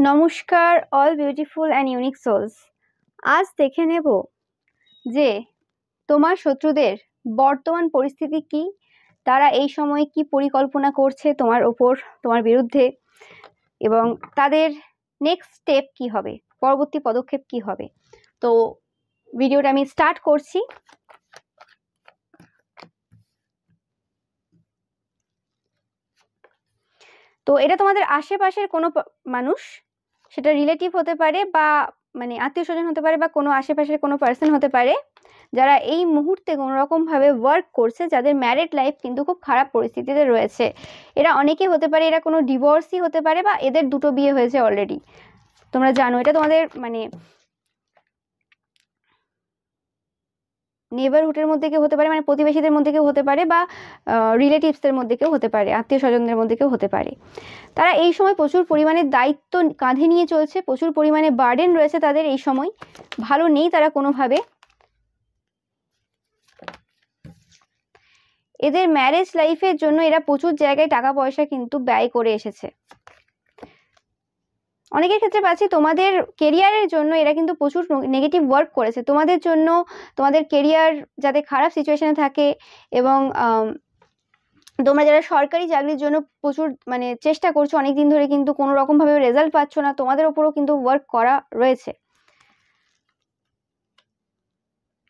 নমস্কার all beautiful and unique souls. আজ দেখে নেব যে তোমার শত্রুদের বর্তমান পরিস্থিতি কি, তারা এই সময়ে কি পরিকল্পনা করছে তোমার ওপর, তোমার বিরুদ্ধে, এবং তাদের নেক্সট স্টেপ কি হবে, পরবর্তী পদক্ষেপ কি হবে। তো ভিডিওটা আমি স্টার্ট করছি। তো এটা তোমাদের আশেপাশের কোনো মানুষ, সেটা রিলেটিভ হতে পারে বা মানে আত্মীয় স্বজন হতে পারে বা কোনো আশেপাশের কোনো পার্সন হতে পারে, যারা এই মুহূর্তে কোনো রকমভাবে ওয়ার্ক করছে, যাদের ম্যারিড লাইফ কিন্তু খুব খারাপ পরিস্থিতিতে রয়েছে। এরা অনেকে হতে পারে, এরা কোনো ডিভোর্সই হতে পারে বা এদের দুটো বিয়ে হয়েছে অলরেডি। তোমরা জানো এটা তোমাদের মানে নেবারহুডের মধ্যে কেউ হতে পারে, মানে প্রতিবেশীদের মধ্যে কেউ হতে পারে, বা রিলেটিভসদের মধ্যে কেউ হতে পারে, আত্মীয় স্বজনদের মধ্যে কেউ হতে পারে। তারা এই সময় প্রচুর পরিমাণে দায়িত্ব কাঁধে নিয়ে চলছে, প্রচুর পরিমাণে বার্ডেন রয়েছে তাদের। এই সময় ভালো নেই তারা কোনোভাবে। এদের ম্যারেজ লাইফের জন্য এরা প্রচুর জায়গায় টাকা পয়সা কিন্তু ব্যয় করে এসেছে। অনেকের ক্ষেত্রে পাচ্ছি তোমাদের কেরিয়ারের জন্য এরা কিন্তু প্রচুর নেগেটিভ ওয়ার্ক করেছে তোমাদের জন্য, তোমাদের কেরিয়ার যাতে খারাপ সিচুয়েশনে থাকে, এবং তোমরা যারা সরকারি চাকরির জন্য প্রচুর মানে চেষ্টা করছো অনেক দিন ধরে, কিন্তু কোনো রকমভাবে রেজাল্ট পাচ্ছ না, তোমাদের ওপরও কিন্তু ওয়ার্ক করা রয়েছে।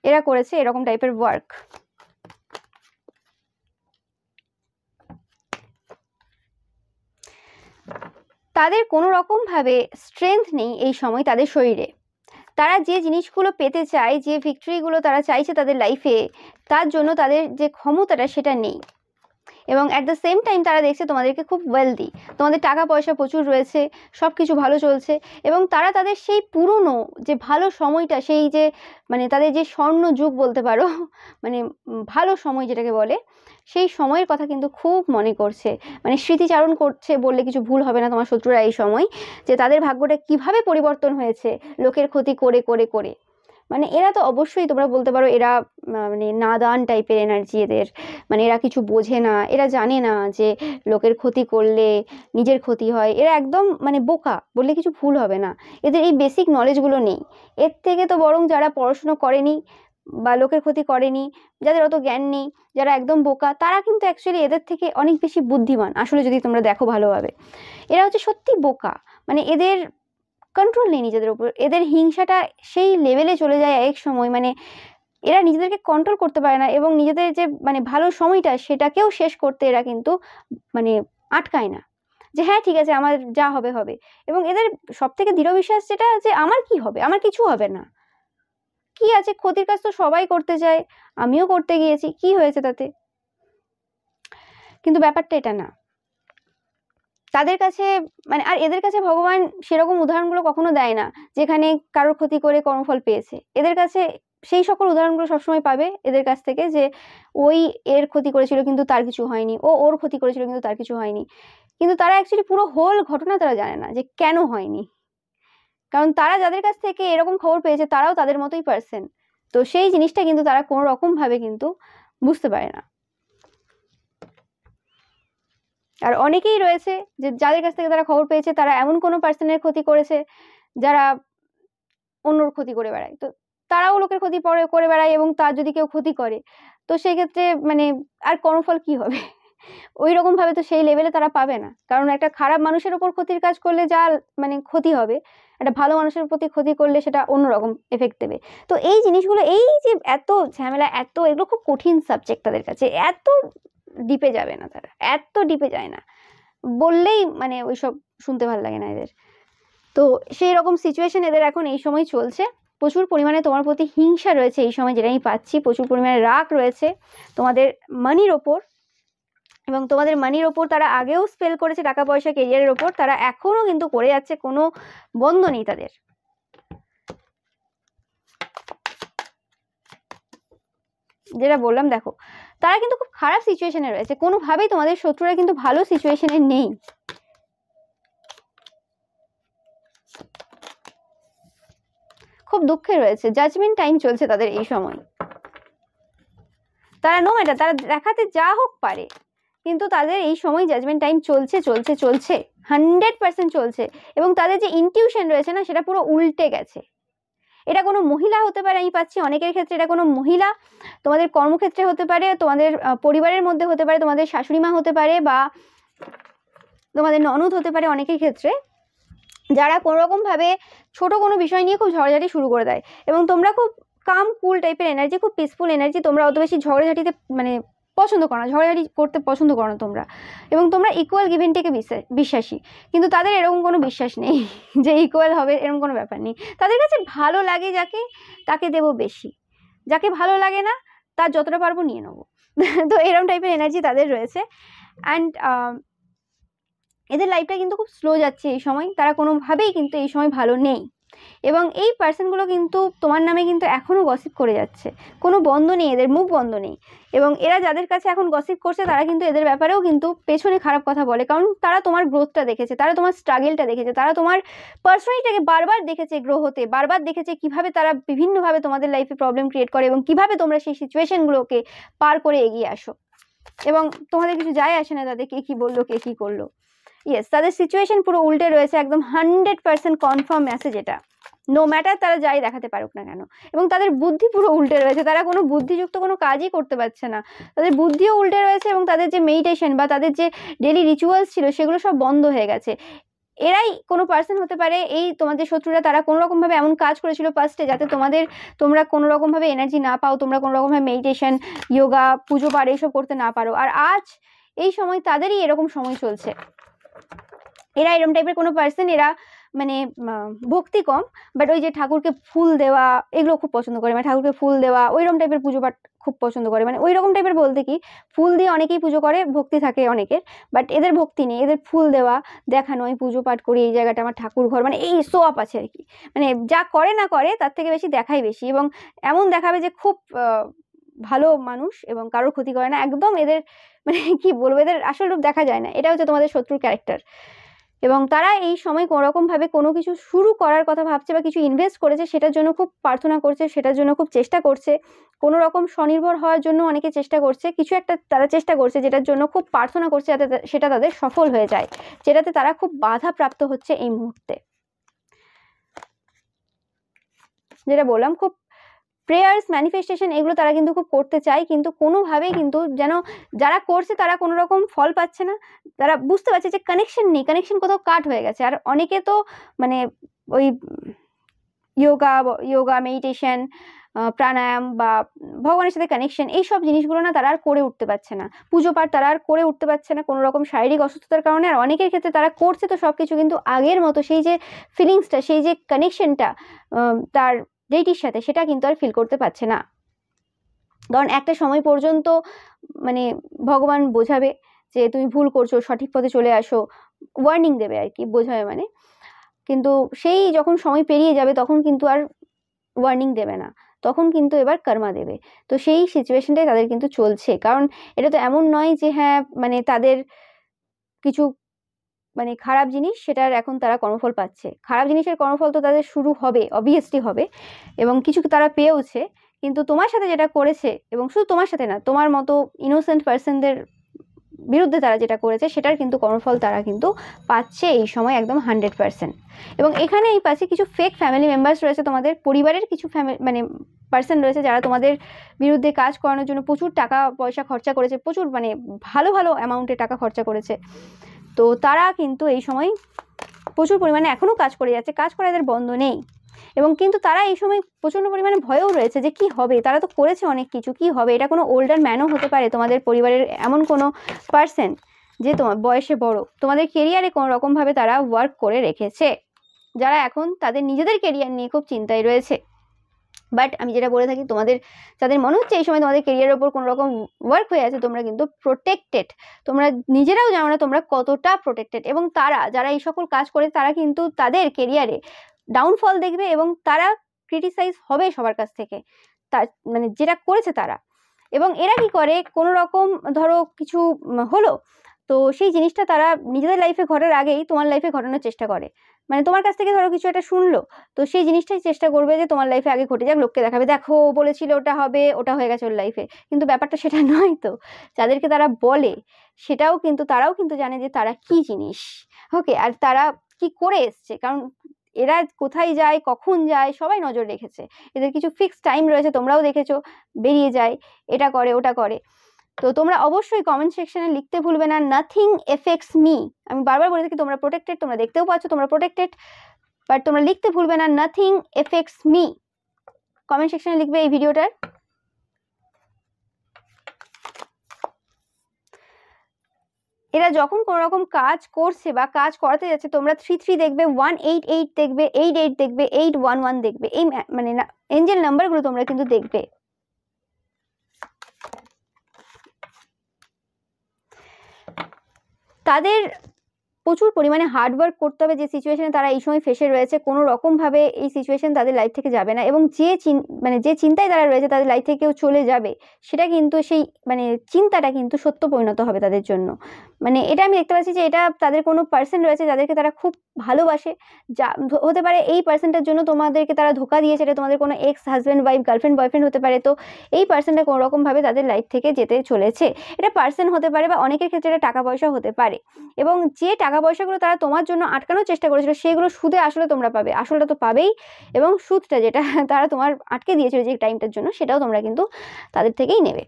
এরা করেছে এরকম টাইপের ওয়ার্ক। তাদের কোনো রকমভাবে স্ট্রেংথ নেই এই সময় তাদের শরীরে। তারা যে জিনিসগুলো পেতে চায়, যে ভিক্টরিগুলো তারা চাইছে তাদের লাইফে, তার জন্য তাদের যে ক্ষমতাটা সেটা নেই। এবং অ্যাট দ্য সেম টাইম তারা দেখছে তোমাদেরকে খুব ওয়েলদি, তোমাদের টাকা পয়সা প্রচুর রয়েছে, সব কিছু ভালো চলছে, এবং তারা তাদের সেই পুরনো যে ভালো সময়টা, সেই যে মানে তাদের যে স্বর্ণ যুগ বলতে পারো, মানে ভালো সময় যেটাকে বলে, সেই সময়ের কথা কিন্তু খুব মনে করছে, মানে স্মৃতিচারণ করছে বললে কিছু ভুল হবে না তোমার শত্রুরা এই সময়, যে তাদের ভাগ্যটা কিভাবে পরিবর্তন হয়েছে লোকের ক্ষতি করে করে করে। মানে এরা তো অবশ্যই তোমরা বলতে পারো এরা মানে নাদান টাইপের এনার্জি এদের, মানে এরা কিছু বোঝে না, এরা জানে না যে লোকের ক্ষতি করলে নিজের ক্ষতি হয়। এরা একদম মানে বোকা বললে কিছু ভুল হবে না, এদের এই বেসিক নলেজগুলো নেই। এর থেকে তো বরং যারা পড়াশুনো করেনি বা লোকের ক্ষতি করেনি, যাদের অত জ্ঞান নেই, যারা একদম বোকা, তারা কিন্তু অ্যাকচুয়ালি এদের থেকে অনেক বেশি বুদ্ধিমান আসলে, যদি তোমরা দেখো ভালোভাবে। এরা হচ্ছে সত্যি বোকা, মানে এদের কন্ট্রোল নেই নিজেদের উপর, এদের হিংসাটা সেই লেভেলে চলে যায় এক সময়, মানে এরা নিজেদেরকে কন্ট্রোল করতে পারে না, এবং নিজেদের যে মানে ভালো সময়টা সেটাকেও শেষ করতে এরা কিন্তু মানে আটকায় না, যে হ্যাঁ ঠিক আছে আমার যা হবে হবে। এবং এদের সব থেকে দৃঢ় বিশ্বাস যেটা, যে আমার কি হবে, আমার কিছু হবে না, কি আছে, ক্ষতির কাজ তো সবাই করতে চায়, আমিও করতে গিয়েছি, কি হয়েছে তাতে। কিন্তু ব্যাপারটা এটা না তাদের কাছে, মানে আর এদের কাছে ভগবান সেরকম উদাহরণগুলো কখনো দেয় না যেখানে কারোর ক্ষতি করে কর্মফল পেয়েছে। এদের কাছে সেই সকল উদাহরণগুলো সবসময় পাবে এদের কাছ থেকে, যে ওই এর ক্ষতি করেছিল কিন্তু তার কিছু হয়নি, ও ওর ক্ষতি করেছিল কিন্তু তার কিছু হয়নি। কিন্তু তারা অ্যাকচুয়ালি পুরো হোল ঘটনা তারা জানে না যে কেন হয়নি, কারণ তারা যাদের কাছ থেকে এরকম খবর পেয়েছে তারাও তাদের মতোই পার্সন। তো সেই জিনিসটা কিন্তু তারা কোনো রকম ভাবে কিন্তু বুঝতে পারে না। আর অনেকেই রয়েছে যে যাদের কাছ থেকে তারা খবর পেয়েছে তারা এমন কোনো পার্সনের ক্ষতি করেছে যারা অন্যর ক্ষতি করে বেড়ায়, তো তারাও লোকের ক্ষতি করে বেড়ায়, এবং তার যদি কেউ ক্ষতি করে তো সেই ক্ষেত্রে মানে আর কর্মফল কি হবে, ওই রকম ভাবে তো সেই লেভেলে তারা পাবে না। কারণ একটা খারাপ মানুষের উপর ক্ষতির কাজ করলে যা মানে ক্ষতি হবে, একটা ভালো মানুষের প্রতি ক্ষতি করলে সেটা অন্যরকম এফেক্ট দেবে। তো এই জিনিসগুলো, এই যে এত ঝামেলা, এত এগুলো খুব কঠিন সাবজেক্ট তাদের কাছে, এত ডিপে যাবে না তারা, এত ডিপে যায় না, বললেই মানে ওইসব শুনতে ভালো লাগে না এদের। তো সেই রকম সিচুয়েশন এদের এখন এই সময় চলছে। প্রচুর পরিমাণে তোমার প্রতি হিংসা রয়েছে এই সময়, যেটা আমি পাচ্ছি, প্রচুর পরিমাণে রাগ রয়েছে তোমাদের মানির ওপর, এবং তোমাদের মানির ওপর তারা আগেও স্পেল করেছে, টাকা পয়সা কেরিয়ারের ওপর তারা এখনো কিন্তু করে যাচ্ছে, কোনো বন্ধ নেই তাদের। যেটা বললাম দেখো, তারা কিন্তু খুব খারাপ সিচুয়েশনে রয়েছে, কোনোভাবেই তোমাদের শত্রুরা কিন্তু ভালো সিচুয়েশনে নেই। খুব দুঃখে রয়েছে, জাজমেন্ট টাইম চলছে তাদের এই সময়। তারা নো ম্যাটার, তারা দেখাতে যা হোক পারে, কিন্তু তাদের এই সময় জাজমেন্ট টাইম চলছে 100% চলছে, এবং তাদের যে ইনটিউশন রয়েছে না, সেটা পুরো উল্টে গেছে। এটা কোনো মহিলা হতে পারে, আমি পাচ্ছি অনেকের ক্ষেত্রে এটা কোনো মহিলা, তোমাদের কর্মক্ষেত্রে হতে পারে, তোমাদের পরিবারের মধ্যে হতে পারে, তোমাদের শাশুড়ি মা হতে পারে, বা তোমাদের ননদ হতে পারে অনেকের ক্ষেত্রে, যারা কোনোরকমভাবে ছোট কোনো বিষয় নিয়ে খুব ঝগড়াঝাটি শুরু করে দেয়। এবং তোমরা খুব কাম কুল টাইপের এনার্জি, খুব পিসফুল এনার্জি, তোমরা অত বেশি ঝগড়াঝাটিতে মানে পছন্দ করো না, ঝগড়াঝাটি করতে পছন্দ করো না তোমরা, এবং তোমরা ইকুয়াল গিভ এন্ড টেকে বিশ্বাসী। কিন্তু তাদের এরকম কোনো বিশ্বাস নেই যে ইকুয়াল হবে, এরকম কোনো ব্যাপার নেই। তাদের কাছে ভালো লাগে যাকে, তাকে দেবো বেশি, যাকে ভালো লাগে না তার যতটা পারবো নিয়ে নেবো। তো এরকম টাইপের এনার্জি তাদের রয়েছে। অ্যান্ড এদের লাইফটা কিন্তু খুব স্লো যাচ্ছে এই সময়, তারা কোনোভাবেই কিন্তু এই সময় ভালো নেই। এবং এই পার্সনগুলো কিন্তু তোমার নামে কিন্তু এখনও গসিপ করে যাচ্ছে, কোনো বন্ধ নেই, এদের মুখ বন্ধ নেই। এবং এরা যাদের কাছে এখন গসিপ করছে তারা কিন্তু এদের ব্যাপারেও কিন্তু পেছনে খারাপ কথা বলে, কারণ তারা তোমার গ্রোথটা দেখেছে, তারা তোমার স্ট্রাগেলটা দেখেছে, তারা তোমার পার্সোনালিটিটাকে বারবার দেখেছে গ্রো হতে, বারবার দেখেছে কিভাবে তারা বিভিন্নভাবে তোমাদের লাইফে প্রবলেম ক্রিয়েট করে, এবং কিভাবে তোমরা সেই সিচুয়েশনগুলোকে পার করে এগিয়ে আসো। এবং তোমাদের কিছু যায় আসে না তাদের কে কী বললো, কে কী করলো। ইয়েস, তাদের সিচুয়েশন পুরো উল্টে রয়েছে, একদম 100% কনফার্ম মেসেজ এটা, নো ম্যাটার তারা যাই দেখাতে পারুক না কেন। এবং তাদের বুদ্ধি পুরো উল্টে রয়েছে, তারা কোনো বুদ্ধিযুক্ত কোনো কাজই করতে পারছে না, তাদের বুদ্ধিও উল্টে রয়েছে, এবং তাদের যে মেডিটেশন বা তাদের যে ডেলি রিচুয়ালস ছিল সেগুলো সব বন্ধ হয়ে গেছে। এরাই কোনো পার্সন হতে পারে, এই তোমাদের শত্রুরা, তারা কোনো রকমভাবে এমন কাজ করেছিল পাস্টে যাতে তোমরা কোনো রকমভাবে এনার্জি না পাও, তোমরা কোনো রকমভাবে মেডিটেশন, যোগা, পুজো পাঠ এইসব করতে না পারো। আর আজ এই সময় তাদেরই এরকম সময় চলছে। এরা এরকম টাইপের কোনো পার্সন, এরা মানে ভক্তি কম, বাট ওই যে ঠাকুরকে ফুল দেওয়া এগুলো খুব পছন্দ করে, মানে ঠাকুরকে ফুল দেওয়া ওইরকম টাইপের পুজো পাঠ খুব পছন্দ করে। মানে ওই রকম টাইপের বলতে কি, ফুল দিয়ে অনেকেই পুজো করে, ভক্তি থাকে অনেকের, বাট এদের ভক্তি নেই, এদের ফুল দেওয়া, দেখানো, আমি পুজো পাঠ করি, এই জায়গাটা আমার ঠাকুর ঘর, মানে এই শো আপ আছে আর কি। মানে যা করে না করে তার থেকে বেশি দেখাই বেশি, এবং এমন দেখাবে যে খুব ভালো মানুষ এবং কারোর ক্ষতি করে না, একদম এদের মানে কি বলবো, এদের আসল রূপ দেখা যায় না। এটা হচ্ছে তোমাদের শত্রুর ক্যারেক্টার। এবং তারা এই সময় কোনোরকমভাবে কোনো কিছু শুরু করার কথা ভাবছে বা কিছু ইনভেস্ট করেছে, সেটার জন্য খুব প্রার্থনা করছে, সেটার জন্য খুব চেষ্টা করছে, কোনো রকম স্বনির্ভর হওয়ার জন্য অনেকে চেষ্টা করছে, কিছু একটা তারা চেষ্টা করছে যেটার জন্য খুব প্রার্থনা করছে যাতে সেটা তাদের সফল হয়ে যায়, যেটাতে তারা খুব বাধা প্রাপ্ত হচ্ছে এই মুহূর্তে। যেটা বললাম, খুব প্রেয়ার্স, ম্যানিফেস্টেশন এগুলো তারা কিন্তু খুব করতে চায়, কিন্তু কোনোভাবেই কিন্তু যেন যারা করছে তারা কোনো রকম ফল পাচ্ছে না। তারা বুঝতে পারছে যে কানেকশন নেই, কানেকশন কোথাও কাট হয়ে গেছে। আর অনেকে তো মানে ওই যোগা মেডিটেশন, প্রাণায়াম বা ভগবানের সাথে কানেকশন, এইসব জিনিসগুলো না তারা আর করে উঠতে পারছে না, পুজো পাঠ তারা আর করে উঠতে পারছে না কোনো রকম শারীরিক অসুস্থতার কারণে। আর অনেকের ক্ষেত্রে তারা করছে তো সব কিছু, কিন্তু আগের মতো সেই যে ফিলিংসটা, সেই যে কানেকশনটা তার ডেইটির সাথে, সেটা কিন্তু আর ফিল করতে পারছে না। কারণ একটা সময় পর্যন্ত মানে ভগবান বোঝাবে যে তুমি ভুল করছো, সঠিক পথে চলে আসো, ওয়ার্নিং দেবে আর কি, বোঝাবে মানে। কিন্তু সেই যখন সময় পেরিয়ে যাবে তখন কিন্তু আর ওয়ার্নিং দেবে না, তখন কিন্তু এবার কর্মা দেবে। তো সেই সিচুয়েশনটাই তাদের কিন্তু চলছে। কারণ এটা তো এমন নয় যে হ্যাঁ মানে তাদের কিছু মানে খারাপ জিনিস সেটার এখন তারা কর্মফল পাচ্ছে, খারাপ জিনিসের কর্মফল তো তাদের শুরু হবে, অবভিয়াসলি হবে, এবং কিছু তারা পেয়েওছে। কিন্তু তোমার সাথে যেটা করেছে, এবং শুধু তোমার সাথে না, তোমার মতো ইনোসেন্ট পার্সনদের বিরুদ্ধে তারা যেটা করেছে সেটার কিন্তু কর্মফল তারা কিন্তু পাচ্ছে এই সময় একদম 100%। এবং এখানে এই পাশে কিছু ফেক ফ্যামিলি মেম্বার্স রয়েছে, তোমাদের পরিবারের কিছু মানে পার্সন রয়েছে যারা তোমাদের বিরুদ্ধে কাজ করানোর জন্য প্রচুর টাকা পয়সা খরচা করেছে, প্রচুর মানে ভালো ভালো অ্যামাউন্টে টাকা খরচা করেছে। তো তারা কিন্তু এই সময় প্রচুর পরিমাণে এখনও কাজ করে যাচ্ছে, কাজ করা এদের বন্ধ নেই। এবং কিন্তু তারা এই সময় প্রচণ্ড পরিমাণে ভয়েও রয়েছে যে কি হবে, তারা তো করেছে অনেক কিছু, কি হবে। এটা কোনো ওল্ডার ম্যানও হতে পারে, তোমাদের পরিবারের এমন কোনো পার্সন যে তোমার বয়সে বড়, তোমাদের কেরিয়ারে কোনো রকমভাবে তারা ওয়ার্ক করে রেখেছে, যারা এখন তাদের নিজেদের কেরিয়ার নিয়ে খুব চিন্তায় রয়েছে। বাট আমি যেটা বলে থাকি, তোমাদের যাদের মনে হচ্ছে এই সময় তোমাদের কেরিয়ারের ওপর কোনো রকম ওয়ার্ক হয়ে আছে, তোমরা কিন্তু প্রোটেক্টেড, তোমরা নিজেরাও জানো না তোমরা কতটা প্রোটেক্টেড। এবং তারা যারা এই সকল কাজ করে তারা কিন্তু তাদের কেরিয়ারে ডাউনফল দেখবে, এবং তারা ক্রিটিসাইজ হবে সবার কাছ থেকে, তার মানে যেটা করেছে তারা। এবং এরা কি করে, কোনো রকম ধরো কিছু হলো, তো সেই জিনিসটা তারা নিজেদের লাইফে ঘটার আগেই তোমার লাইফে ঘটানোর চেষ্টা করে। মানে তোমার কাছ থেকে ধরো কিছু একটা শুনলো, তো সেই জিনিসটাই চেষ্টা করবে যে তোমার লাইফে আগে ঘটে যাক, লোককে দেখাবে, দেখো বলেছিল ওটা হবে, ওটা হয়ে গেছে ওর লাইফে। কিন্তু ব্যাপারটা সেটা নয় তো। যাদেরকে তারা বলে সেটাও কিন্তু তারাও কিন্তু জানে যে তারা কি জিনিস। ওকে, আর তারা কি করে এসছে, কারণ এরা কোথায় যায়, কখন যায়, সবাই নজর রেখেছে। এদের কিছু ফিক্সড টাইম রয়েছে, তোমরাও দেখেছো, বেরিয়ে যায়, এটা করে ওটা করে। তো তোমরা অবশ্যই কমেন্ট সেকশনে লিখতে ভুলবে না, নাথিং এফেক্টস মি। আমি বারবার বলে থাকি তোমরা প্রোটেক্টেড, তোমরা দেখতেও পাচ্ছ তোমরা প্রোটেক্টেড, বাট তোমরা লিখতে ভুলবে না নাথিং এফেক্টস মি। কমেন্ট সেকশনে লিখবে এই ভিডিওটার। এরা যখন কোনো রকম কাজ করছে বা কাজ করাতে যাচ্ছে, তোমরা 33 দেখবে, 188 দেখবে, 88 দেখবে, 811 দেখবে, এই মানে এঞ্জেল নাম্বারগুলো তোমরা কিন্তু দেখবে। তাদের প্রচুর পরিমাণে হার্ডওয়ার্ক করতে হবে। যে সিচুয়েশনে তারা এই সময় ফেসে রয়েছে, কোনো রকমভাবে এই সিচুয়েশন তাদের লাইফ থেকে যাবে না, এবং যে চিন্তায় তারা রয়েছে তাদের লাইফ থেকে কেউ চলে যাবে, সেটা কিন্তু সেই চিন্তাটা কিন্তু সত্য পরিণত হবে তাদের জন্য। এটা আমি দেখতে পাচ্ছি যে এটা তাদের কোনো পার্সন রয়েছে যাদেরকে তারা খুব ভালোবাসে। যা হতে পারে এই পার্সনটার জন্য তোমাদেরকে তারা ধোকা দিয়েছে, এটা তোমাদের কোনো ex husband wife girlfriend boyfriend হতে পারে। তো এই পার্সনটা কোনো রকমভাবে তাদের লাইফ থেকে যেতে চলেছে। এটা পার্সন হতে পারে, বা অনেকের ক্ষেত্রে এটা টাকা পয়সা হতে পারে। এবং যে টাকা পয়সাগুলো তারা তোমার জন্য আটকানোর চেষ্টা করেছিল, সেগুলো সুদে আসলে তোমরা পাবে। আসলটা তো পাবেই, এবং সুদটা যেটা তারা তোমার আটকে দিয়েছিল যে টাইমটার জন্য, সেটাও তোমরা কিন্তু তাদের থেকেই নেবে।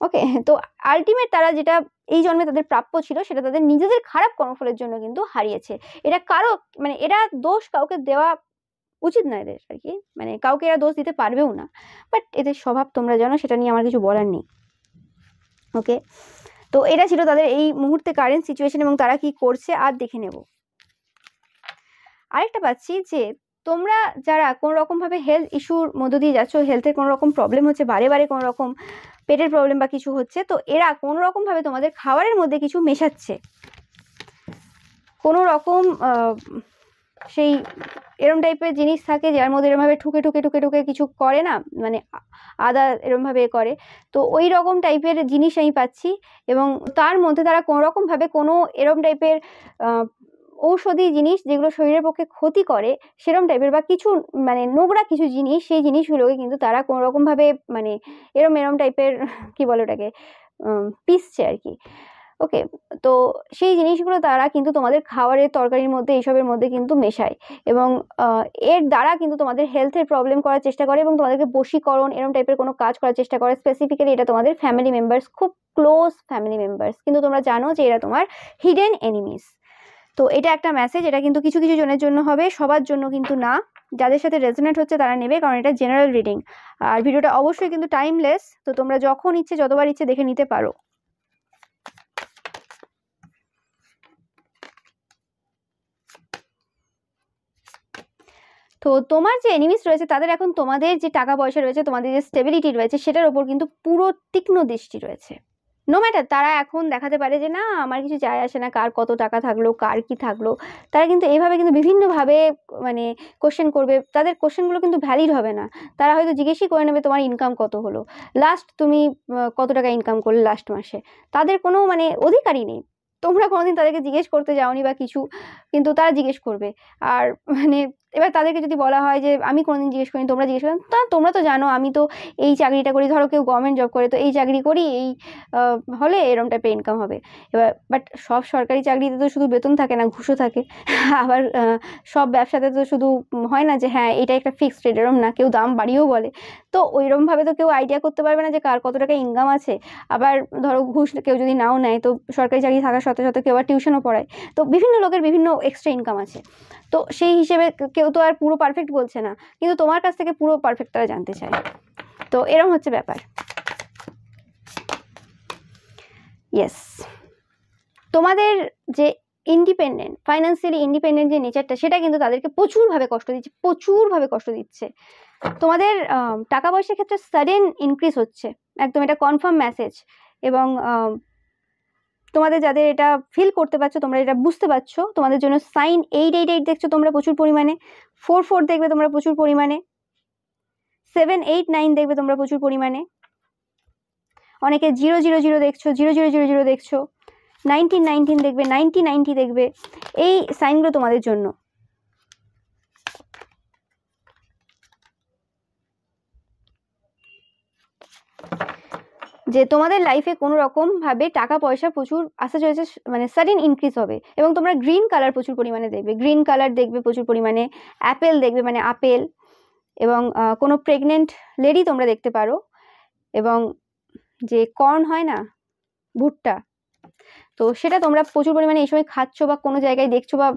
ওকে, তো আলটিমেট তারা যেটা এই জন্মে তাদের প্রাপ্য ছিল, সেটা তাদের নিজেদের খারাপ কর্মফলের জন্য কিন্তু হারিয়েছে। এটা কারো এরা দোষ কাউকে দেওয়া উচিত না এদের আর কি, কাউকে এরা দোষ দিতে পারবেও না। বাট এদের স্বভাব তোমরা জানো, সেটা নিয়ে আমার কিছু বলার নেই। ওকে, তো এটা ছিল তাদের এই মুহূর্তে কারেন্ট সিচুয়েশন, এবং তারা কি করছে আর দেখে নেব। আরেকটা পাচ্ছি যে তোমরা যারা কোনো রকমভাবে হেলথ ইস্যুর মধ্য দিয়ে যাচ্ছ, হেলথের কোনো রকম প্রবলেম হচ্ছে, বারে বারে কোনো রকম পেটের প্রবলেম বা কিছু হচ্ছে, তো এরা কোনো রকমভাবে তোমাদের খাবারের মধ্যে কিছু মেশাচ্ছে। কোনো রকম সেই এরম টাইপের জিনিস থাকে যার মধ্যে এরমভাবে ঠুকে ঠুকে ঠুকে ঠুকে কিছু করে না, আদা এরমভাবে করে, তো ওই রকম টাইপের জিনিস আমি পাচ্ছি। এবং তার মধ্যে তারা কোনো রকমভাবে কোনো এরম টাইপের ঔষধি জিনিস, যেগুলো শরীরের পক্ষে ক্ষতি করে সেরম টাইপের, বা কিছু নোংরা কিছু জিনিস, সেই জিনিসগুলোকে কিন্তু তারা কোনো রকমভাবে এরম টাইপের কি বলে ওটাকে, পিসছে আর কি। ওকে, তো সেই জিনিসগুলো তারা কিন্তু তোমাদের খাবারের তরকারির মধ্যে, এইসবের মধ্যে কিন্তু মেশায়, এবং এর দ্বারা কিন্তু তোমাদের হেলথের প্রবলেম করার চেষ্টা করে, এবং তোমাদেরকে বশীকরণ এরম টাইপের কোনো কাজ করার চেষ্টা করে। স্পেসিফিক্যালি এটা তোমাদের ফ্যামিলি মেম্বার্স, খুব ক্লোজ ফ্যামিলি মেম্বার্স, কিন্তু তোমরা জানো যে এরা তোমার হিডেন এনিমিস। তো এটা একটা মেসেজ, এটা কিন্তু কিছু কিছু জনের জন্য হবে, সবার জন্য কিন্তু না। যাদের সাথে রেজোনেট হচ্ছে তারা নেবে, কারণ এটা জেনারেল রিডিং। আর ভিডিওটা অবশ্যই কিন্তু টাইমলেস, তো তোমরা যখন ইচ্ছে যতবার ইচ্ছে দেখে নিতে পারো। তো তোমার যে এনিমিস রয়েছে তাদের এখন তোমাদের যে টাকা পয়সা রয়েছে, তোমাদের যে স্টেবিলিটি রয়েছে, সেটার ওপর কিন্তু পুরো তীক্ষ্ণ দৃষ্টি রয়েছে। নো ম্যাটার, তারা এখন দেখাতে পারে যে না আমার কিছু যায় আসে না, কার কত টাকা থাকলো, কার কি থাকলো। তারা কিন্তু এইভাবে কিন্তু বিভিন্নভাবে কোশ্চেন করবে। তাদের কোশ্চেনগুলো কিন্তু ভ্যালিড হবে না। তারা হয়তো জিজ্ঞেসই করে নেবে তোমার ইনকাম কত হলো, লাস্ট তুমি কত টাকা ইনকাম করলে লাস্ট মাসে। তাদের কোনো অধিকারই নেই। তোমরা কোনোদিন তাদেরকে জিজ্ঞেস করতে যাওনি বা কিছু, কিন্তু তারা জিজ্ঞেস করবে। আর এবার তাদেরকে যদি বলা হয় যে আমি কোনোদিন জিজ্ঞেস করিনি, তোমরা জিজ্ঞেস করেন, তা তোমরা তো জানো আমি তো এই চাকরিটা করি, ধরো কেউ গভর্নমেন্ট জব করে, তো এই চাকরি করি, এই হলে এরম টাইপের ইনকাম হবে। এবার বাট সব সরকারি চাকরিতে তো শুধু বেতন থাকে না, ঘুষও থাকে। আবার সব ব্যবসাতে তো শুধু হয় না যে হ্যাঁ এটা একটা ফিক্সড রেট, এরম না, কেউ দাম বাড়িয়েও বলে। তো ওইরকমভাবে তো কেউ আইডিয়া করতে পারবে না যে কার কত টাকা ইনকাম আছে। আবার ধরো ঘুষ কেউ যদি নাও নেয়, তো সরকারি চাকরি থাকার সাথে সাথে কেউ আবার টিউশনও পড়ায়, তো বিভিন্ন লোকের বিভিন্ন এক্সট্রা ইনকাম আছে। তো সেই হিসেবে কেউ তো আর পুরো পারফেক্ট বলছে না, কিন্তু তোমার কাছ থেকে পুরো পারফেক্ট তারা জানতে চায়। তো এরকম হচ্ছে ব্যাপার। ইয়েস, তোমাদের যে ইন্ডিপেন্ডেন্ট, ফাইন্যান্সিয়ালি ইন্ডিপেন্ডেন্ট যে নেচারটা, সেটা কিন্তু তাদেরকে প্রচুরভাবে কষ্ট দিচ্ছে, প্রচুরভাবে কষ্ট দিচ্ছে। তোমাদের টাকা পয়সার ক্ষেত্রে সাডেন ইনক্রিজ হচ্ছে, একদম এটা কনফার্ম মেসেজ। এবং তোমাদের যাদের এটা ফিল করতে পারছো, তোমরা এটা বুঝতে পারছো, তোমাদের জন্য সাইন 888 দেখছো তোমরা প্রচুর পরিমাণে, 44 দেখবে তোমরা প্রচুর পরিমাণে, 789 দেখবে তোমরা প্রচুর পরিমাণে, অনেকে 000 দেখছো, 0000 দেখছো। 1919 দেখবে, 9090 দেখবে। এই সাইনগুলো তোমাদের জন্য। যে তোমাদের লাইফে কোনো রকম ভাবে টাকা পয়সা প্রচুর আসা চলেছে, মানে সাডেন ইনক্রিজ হবে। এবং তোমরা গ্রিন কালার প্রচুর পরিমাণে দেখবে, গ্রিন কালার দেখবে প্রচুর পরিমাণে। অ্যাপেল দেখবে, মানে আপেল। এবং কোনো প্রেগনেন্ট লেডি তোমরা দেখতে পারো। এবং যে কর্ন হয় না, ভুট্টা, তো সেটা তোমরা প্রচুর পরিমাণে এই সময় খাচ্ছ বা কোনো জায়গায় দেখছো বা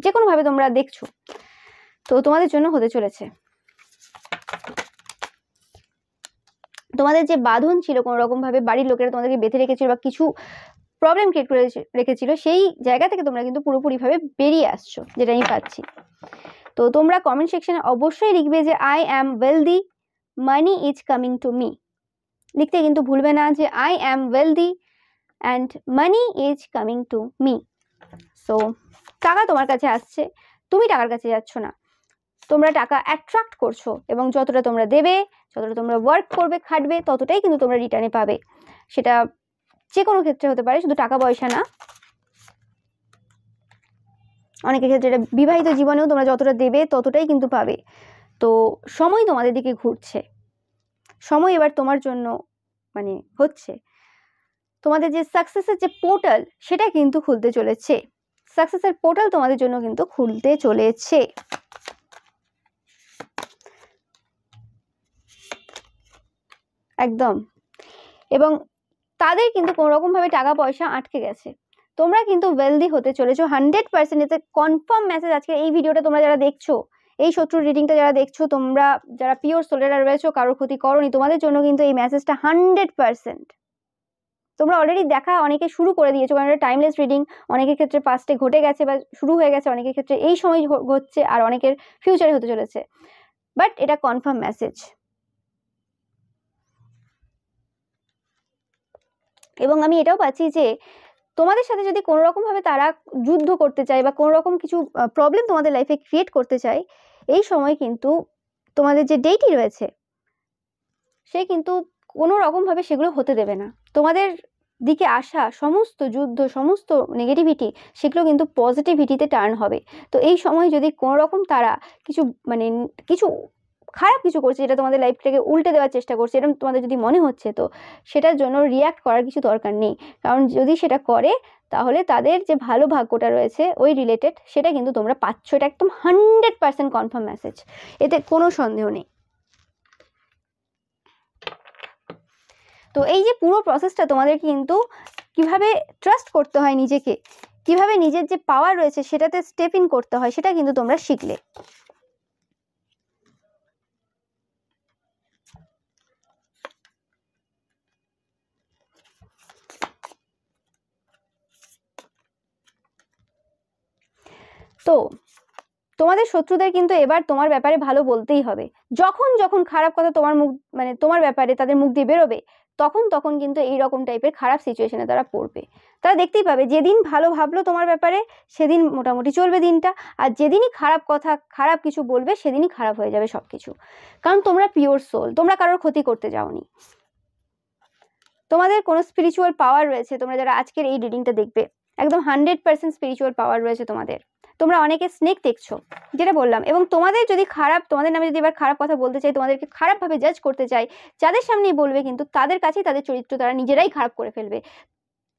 যে কোনোভাবে তোমরা দেখছো, তো তোমাদের জন্য হতে চলেছে। তোমাদের যে বাঁধন ছিল, কোনো রকম ভাবে বাড়ির লোকেরা তোমাদেরকে বেঁধে রেখেছিল বা কিছু প্রবলেম ক্রিয়েট করে রেখেছিল, সেই জায়গা থেকে তোমরা কিন্তু পুরোপুরিভাবে বেরিয়ে আসছো, যেটা আমি পাচ্ছি। তো তোমরা কমেন্ট সেকশনে অবশ্যই লিখবে যে I am wealthy, money is coming to me. লিখতে কিন্তু ভুলবে না যে I am wealthy and money is coming to me. So টাকা তোমার কাছে আসছে, তুমি টাকার কাছে যাচ্ছ না, তোমরা টাকা অ্যাট্রাক্ট করছো। এবং যতটা তোমরা দেবে, যতটা তোমরা ওয়ার্ক করবে, খাটবে, ততটাই কিন্তু তোমরা রিটার্নে পাবে। সেটা যে কোনো ক্ষেত্রে হতে পারে, শুধু টাকা পয়সা না। অনেকের ক্ষেত্রে এটা বিবাহিত জীবনেও তোমরা যতটা দেবে ততটাই কিন্তু পাবে। তো সময় তোমাদের দিকে ঘুরছে, সময় এবার তোমার জন্য মানে হচ্ছে। তোমাদের যে সাকসেসের যে পোর্টাল, সেটা কিন্তু খুলতে চলেছে। সাকসেসের পোর্টাল তোমাদের জন্য কিন্তু খুলতে চলেছে। একদম। এবং তাদের কিন্তু কোনো রকম ভাবে টাকা পয়সা আটকে গেছে, তোমরা কিন্তু ওয়েলদি হতে চলেছো 100%। এতে কনফার্ম মেসেজ। আজকে এই ভিডিওটা তোমরা যারা দেখছো, এই শত্রুর রিডিংটা যারা দেখছো, তোমরা যারা পিওর সোলেরা রয়েছো, কারোর ক্ষতি করোনি, তোমাদের জন্য কিন্তু এই মেসেজটা 100%। তোমরা অলরেডি দেখা অনেকে শুরু করে দিয়েছো, কারণ এটা টাইমলেস রিডিং। অনেকের ক্ষেত্রে পাস্টে ঘটে গেছে বা শুরু হয়ে গেছে, অনেকের ক্ষেত্রে এই সময় ঘটছে, আর অনেকের ফিউচারে হতে চলেছে। বাট এটা কনফার্ম মেসেজ। এবং আমি এটাও পাচ্ছি যে তোমাদের সাথে যদি কোনো রকম ভাবে তারা যুদ্ধ করতে চায় বা কোনো রকম কিছু প্রবলেম তোমাদের লাইফে ক্রিয়েট করতে চায়, এই সময় কিন্তু তোমাদের যে ডেটই রয়েছে, সে কিন্তু কোনো রকম ভাবে সেগুলো হতে দেবে না। তোমাদের দিকে আসা সমস্ত যুদ্ধ, সমস্ত নেগেটিভিটি, সেগুলো কিন্তু পজিটিভিটিতে টার্ন হবে। তো এই সময় যদি কোনো রকম তারা কিছু মানে কিছু খারাপ কিছু করছে, যেটা তোমাদের লাইফটাকে উল্টে দেওয়ার চেষ্টা করছে, এরকম তোমাদের যদি মনে হচ্ছে, তো সেটার জন্য রিয়াক্ট করার কিছু দরকার নেই। কারণ যদি সেটা করে, তাহলে তাদের যে ভালো ভাগ্যটা রয়েছে ওই রিলেটেড, সেটা কিন্তু তোমরা পাচ্ছ। এটা একদম 100% কনফার্ম মেসেজ, এতে কোনো সন্দেহ নেই। তো এই যে পুরো প্রসেসটা তোমাদের কিন্তু কিভাবে ট্রাস্ট করতে হয় নিজেকে, কিভাবে নিজের যে পাওয়ার রয়েছে সেটাতে স্টেপ ইন করতে হয়, সেটা কিন্তু তোমরা শিখলে। তো তোমাদের শত্রুদের কিন্তু এবার তোমার ব্যাপারে ভালো বলতেই হবে। যখন যখন খারাপ কথা তোমার মুখ মানে তোমার ব্যাপারে তাদের মুখ দিয়ে বেরোবে, তখন তখন কিন্তু এইরকম টাইপের খারাপ সিচুয়েশনে তারা পড়বে। তারা দেখতেই পাবে, যেদিন ভালো ভাবলো তোমার ব্যাপারে সেদিন মোটামুটি চলবে দিনটা, আর যেদিনই খারাপ কথা, খারাপ কিছু বলবে, সেদিনই খারাপ হয়ে যাবে সবকিছু। কারণ তোমরা পিওর সোল, তোমরা কারোর ক্ষতি করতে যাওনি। তোমাদের কোনো স্পিরিচুয়াল পাওয়ার রয়েছে, তোমরা যারা আজকের এই রিডিংটা দেখবে, একদম 100% স্পিরিচুয়াল পাওয়ার রয়েছে তোমাদের। তোমরা অনেকে স্নেক দেখছো, যেটা বললাম। এবং তোমাদের যদি তোমাদের নামে যদি এবার খারাপ কথা বলতে চাই, তোমাদেরকে খারাপভাবে জাজ করতে চাই, যাদের সামনেই বলবে, কিন্তু তাদের কাছেই তাদের চরিত্র তারা নিজেরাই খারাপ করে ফেলবে।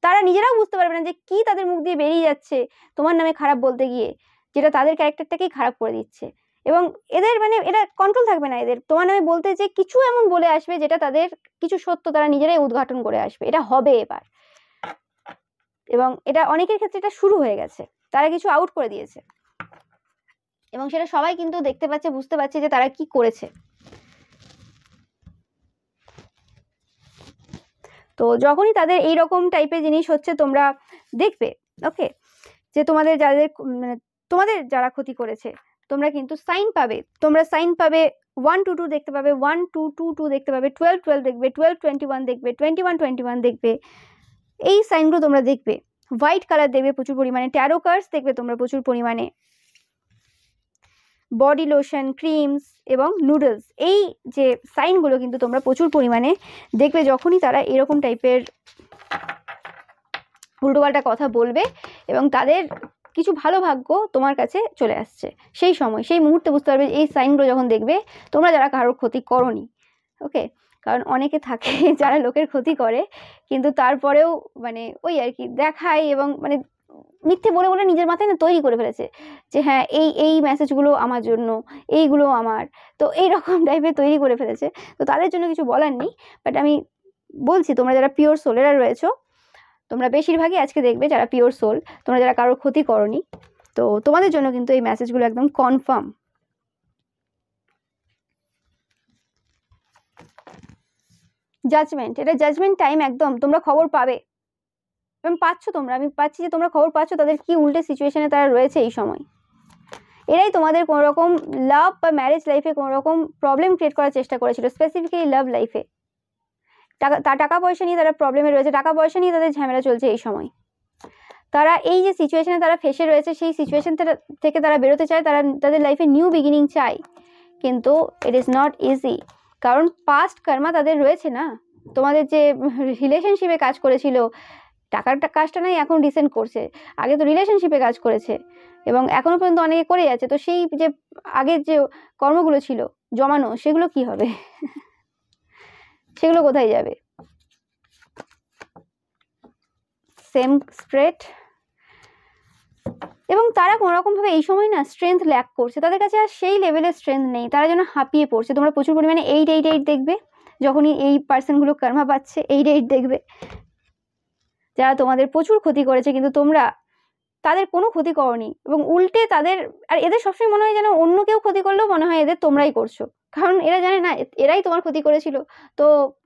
তারা নিজেরাও বুঝতে পারবে না যে কি তাদের মুখ দিয়ে বেরিয়ে যাচ্ছে তোমার নামে খারাপ বলতে গিয়ে, যেটা তাদের ক্যারেক্টারটাকেই খারাপ করে দিচ্ছে। এবং এদের মানে এটা কন্ট্রোল থাকবে না এদের, তোমার নামে বলতে যে কিছু এমন বলে আসবে যেটা তাদের কিছু সত্য তারা নিজেরাই উদ্ঘাটন করে আসবে। এটা হবে এবার। এবং এটা অনেকের ক্ষেত্রে এটা শুরু হয়ে গেছে, তারা কিছু আউট করে দিয়েছে। এবং সেটা সবাই কিন্তু দেখতে পাচ্ছে, বুঝতে পারছে যে তারা কি করেছে। তো যখনই তাদের এইরকম টাইপের জিনিস হচ্ছে, তোমরা দেখবে ওকে, যে তোমাদের মানে তোমাদের যারা ক্ষতি করেছে, তোমরা কিন্তু সাইন পাবে। তোমরা সাইন পাবে 122 দেখতে পাবে, 1222 দেখতে পাবে, 1212 দেখবে, 1221 দেখবে, 2121 দেখবে। এই সাইনগুলো তোমরা দেখবে। হোয়াইট কালার দেখবে প্রচুর পরিমাণে, ট্যারো কার্ডস দেখবে তোমরা প্রচুর পরিমাণে, বডি লোশন, ক্রিমস এবং নুডলস, এই যে সাইনগুলো কিন্তু তোমরা প্রচুর পরিমাণে দেখবে যখনই তারা এরকম টাইপের উল্টোপাল্টা কথা বলবে এবং তাদের কিছু ভালো ভাগ্য তোমার কাছে চলে আসছে। সেই সময় সেই মুহূর্তে বুঝতে পারবে, এই সাইনগুলো যখন দেখবে তোমরা যারা কারোর ক্ষতি করোনি। ওকে, কারণ অনেকে থাকে যারা লোকের ক্ষতি করে কিন্তু তারপরেও মানে ওই আর কি দেখায় এবং মানে মিথ্যে বলে বলে নিজের মাথায় না তৈরি করে ফেলেছে যে হ্যাঁ এই এই মেসেজগুলো আমার জন্য, এইগুলো আমার, তো এইরকম টাইপের তৈরি করে ফেলেছে। তো তাদের জন্য কিছু বলার নেই, বাট আমি বলছি তোমরা যারা পিওর সোলেরা রয়েছো, তোমরা বেশিরভাগই আজকে দেখবে যারা পিওর সোল, তোমরা যারা কারোর ক্ষতি করনি, তো তোমাদের জন্য কিন্তু এই মেসেজগুলো একদম কনফার্ম। জাজমেন্ট, এটা জাজমেন্ট টাইম, একদম তোমরা খবর পাবে এবং পাচ্ছ তোমরা, আমি পাচ্ছি যে তোমরা খবর পাচ্ছ তাদের কি উল্টে সিচুয়েশনে তারা রয়েছে এই সময়। এরাই তোমাদের কোনো রকম লাভ বা ম্যারেজ লাইফে কোনো রকম প্রবলেম ক্রিয়েট করার চেষ্টা করেছিল, স্পেসিফিক্যালি লাভ লাইফে। টাকা পয়সা নিয়ে তারা প্রবলেমে রয়েছে, টাকা পয়সা নিয়ে তাদের ঝামেলা চলছে এই সময়। তারা এই যে সিচুয়েশনে তারা ফেসে রয়েছে সেই সিচুয়েশন থেকে তারা বেরোতে চায়, তারা তাদের লাইফে নিউ বিগিনিং চায়, কিন্তু ইট ইজ নট ইজি। কারণ পাস্ট কর্মা তাদের রয়েছে না, তোমাদের যে রিলেশনশিপে কাজ করেছিল, টাকার কাজটা নাই এখন রিসেন্ট করছে, আগে তো রিলেশনশিপে কাজ করেছে এবং এখনো পর্যন্ত অনেকে করে যাচ্ছে। তো সেই যে আগের যে কর্মগুলো ছিল জমানো, সেগুলো কি হবে? সেগুলো কোথায় যাবে? Same straight. এবং তারা কোনোরকমভাবে এই সময় না স্ট্রেংথ ল্যাক করছে, তাদের কাছে আর সেই লেভেলের স্ট্রেংথ নেই, তারা যেন হাঁপিয়ে পড়ছে। তোমরা প্রচুর পরিমাণে 8 দেখবে যখনই এই পার্সনগুলো কর্মা পাচ্ছে, 8 দেখবে যারা তোমাদের প্রচুর ক্ষতি করেছে কিন্তু তোমরা তাদের কোনো ক্ষতি করনি এবং উল্টে তাদের, আর এদের সবসময় মনে হয় যেন অন্য কেউ ক্ষতি করলেও মনে হয় এদের তোমরাই করছো, কারণ এরা জানে না এরাই তোমার ক্ষতি করেছিল। তো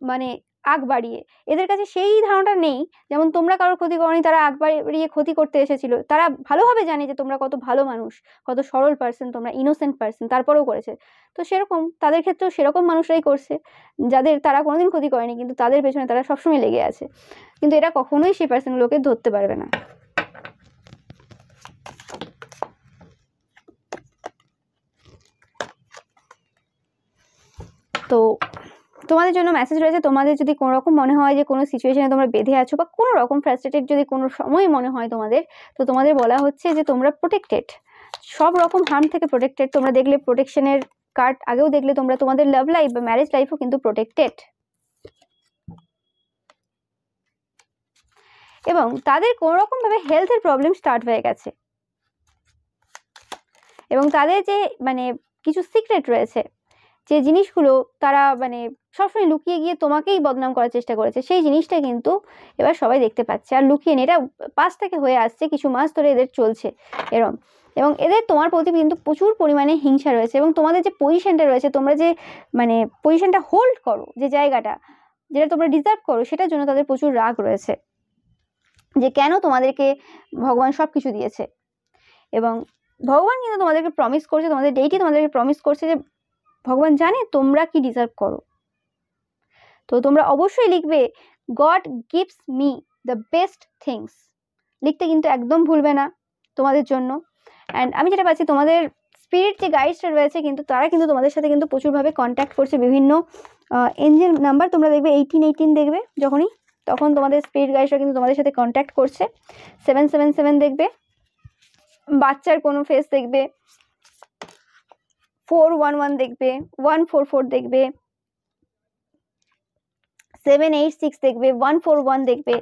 মানে আগ বাড়িয়ে, এদের কাছে সেই ধারণাটা নেই যেমন তোমরা কারোর ক্ষতি করনি, তারা আগ বাড়িয়ে ক্ষতি করতে এসেছিল। তারা ভালোভাবে জানে যে তোমরা কত ভালো মানুষ, কত সরল পার্সন, তোমরা ইনোসেন্ট পার্সন, তারপরেও করেছে। তো সেরকম তাদের ক্ষেত্রেও সেরকম মানুষরাই করছে যাদের তারা কোনোদিন ক্ষতি করেনি, কিন্তু তাদের পেছনে তারা সবসময় লেগে আছে, কিন্তু এরা কখনোই সেই পার্সনগুলোকে ধরতে পারবে না। তো তোমাদের জন্য মেসেজ রয়েছে, তোমাদের যদি কোনো রকম মনে হয় যে কোনো সিচুয়েশনে তোমরা বেঁধে আছো বা কোনো রকম ফ্রাস্ট্রেটেড যদি কোনো সময় মনে হয় তোমাদের, তো তোমাদের বলা হচ্ছে যে তোমরা প্রোটেক্টেড, সব রকম হার্ম থেকে প্রোটেক্টেড। তোমরা দেখলে প্রোটেকশনের কার্ড আগেও দেখলে তোমরা, তোমাদের লাভ লাইফ বা ম্যারেজ লাইফও কিন্তু প্রোটেক্টেড। এবং তাদের কোনো রকম ভাবে হেলথের প্রবলেম স্টার্ট হয়ে গেছে এবং তাদের যে মানে কিছু সিক্রেট রয়েছে, যে জিনিসগুলো তারা মানে সবসময় লুকিয়ে গিয়ে তোমাকেই বদনাম করার চেষ্টা করেছে, সেই জিনিসটা কিন্তু এবার সবাই দেখতে পাচ্ছে। আর লুকিয়ে নেই, এটা পাশ থেকে হয়ে আসছে, কিছু মাস ধরে এদের চলছে এরম। এবং এদের তোমার প্রতি কিন্তু প্রচুর পরিমাণে হিংসা রয়েছে এবং তোমাদের যে পজিশনটা রয়েছে, তোমরা যে মানে পজিশনটা হোল্ড করো, যে জায়গাটা যেটা তোমরা ডিজার্ভ করো, সেটার জন্য তাদের প্রচুর রাগ রয়েছে যে কেন তোমাদেরকে ভগবান সব কিছু দিয়েছে। এবং ভগবান কিন্তু তোমাদেরকে প্রমিস করছে, তোমাদের ডেইটি তোমাদেরকে প্রমিস করছে যে ভগবান জানে তোমরা কি ডিজার্ভ করো। তো তোমরা অবশ্যই লিখবে god gives me the best things, লিখতে কিন্তু একদম ভুলবে না তোমাদের জন্য। অ্যান্ড আমি যেটা পাচ্ছি, তোমাদের স্পিরিট যে গাইডসটা রয়েছে কিন্তু তারা কিন্তু তোমাদের সাথে কিন্তু প্রচুরভাবে কন্ট্যাক্ট করছে। বিভিন্ন এঞ্জেল নাম্বার তোমরা দেখবে 18 দেখবে যখনই, তখন তোমাদের স্পিরিট গাইডসরা কিন্তু তোমাদের সাথে কন্ট্যাক্ট করছে। 777 দেখবে, বাচ্চার কোনো ফেস দেখবে, 411 দেখবে, 144 দেখবে, 786 দেখবে, 141 দেখবে।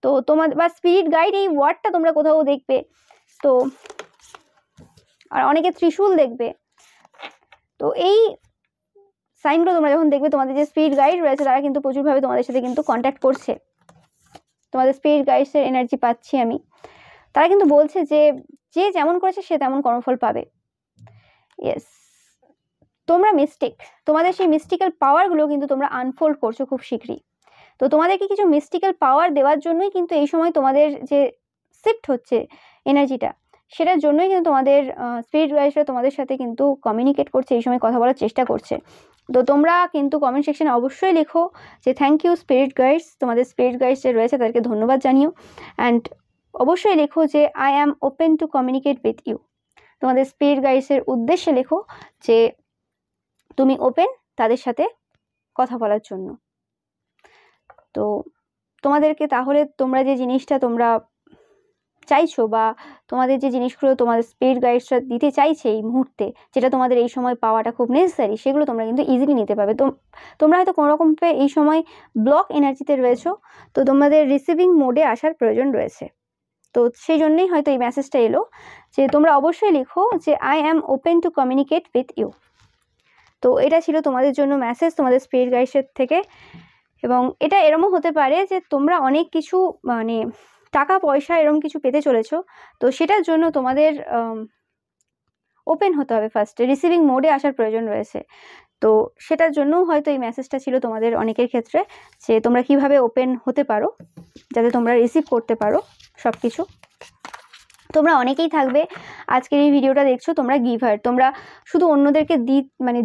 তো তোমাদের বা স্পিরিট গাইড এই ওয়ার্ডটা তোমরা কোথাও দেখবে। তো আর অনেকে ত্রিশূল দেখবে। তো এই সাইনগুলো তোমরা যখন দেখবে, তোমাদের যে স্পিরিট গাইড রয়েছে তারা কিন্তু প্রচুরভাবে তোমাদের সাথে কিন্তু কন্ট্যাক্ট করছে। তোমাদের স্পিরিট গাইডসের এনার্জি পাচ্ছি আমি। তারা কিন্তু বলছে যে যে যেমন করেছে সে তেমন কর্মফল পাবে। ইয়েস, তোমরা মিস্টেক, তোমাদের সেই মিস্টিক্যাল পাওয়ারগুলো কিন্তু তোমরা আনফোল্ড করছো খুব শীঘ্রই। তো তোমাদেরকে কিছু মিস্টিক্যাল পাওয়ার দেওয়ার জন্যই কিন্তু এই সময় তোমাদের যে শিফট হচ্ছে এনার্জিটা, সেটার জন্যই কিন্তু তোমাদের স্পিরিট গাইডসরা তোমাদের সাথে কিন্তু কমিউনিকেট করছে, এই সময় কথা বলার চেষ্টা করছে। তো তোমরা কিন্তু কমেন্ট সেকশনে অবশ্যই লেখো যে থ্যাংক ইউ স্পিরিট গাইডস, তোমাদের স্পিরিট গাইডস যে রয়েছে তাদেরকে ধন্যবাদ জানিও। অ্যান্ড অবশ্যই লেখো যে I am open to communicate with you, তোমাদের স্পিরিট গাইডসের উদ্দেশ্যে লেখো যে তুমি ওপেন তাদের সাথে কথা বলার জন্য। তো তোমাদেরকে তাহলে তোমরা যে জিনিসটা তোমরা চাইছো বা তোমাদের যে জিনিসগুলো তোমাদের স্পিরিট গাইডসরা দিতে চাইছে এই মুহূর্তে, যেটা তোমাদের এই সময় পাওয়াটা খুব নেসেসারি, সেগুলো তোমরা কিন্তু ইজিলি নিতে পারবে। তো তোমরা হয়তো কোনো রকম এই সময় ব্লক এনার্জিতে রয়েছো, তো তোমাদের রিসিভিং মোডে আসার প্রয়োজন রয়েছে। তো সেই জন্যই হয়তো এই মেসেজটা এলো যে তোমরা অবশ্যই লিখো যে I am open to communicate with you. তো এটা ছিল তোমাদের জন্য মেসেজ তোমাদের স্পিরিট গাইডসের থেকে। এবং এটা এরমও হতে পারে যে তোমরা অনেক কিছু মানে টাকা পয়সা এরকম কিছু পেতে চলেছো, তো সেটার জন্য তোমাদের ওপেন হতে হবে, ফার্স্টে রিসিভিং মোডে আসার প্রয়োজন রয়েছে। তো সেটার জন্যও হয়তো এই মেসেজটা ছিল তোমাদের অনেকের ক্ষেত্রে, যে তোমরা কিভাবে ওপেন হতে পারো যাতে তোমরা রিসিভ করতে পারো সব কিছু। তোমরা অনেকেই থাকবে আজকের এই ভিডিওটা দেখছো, তোমরা গিভার, তোমরা শুধু অন্যদেরকে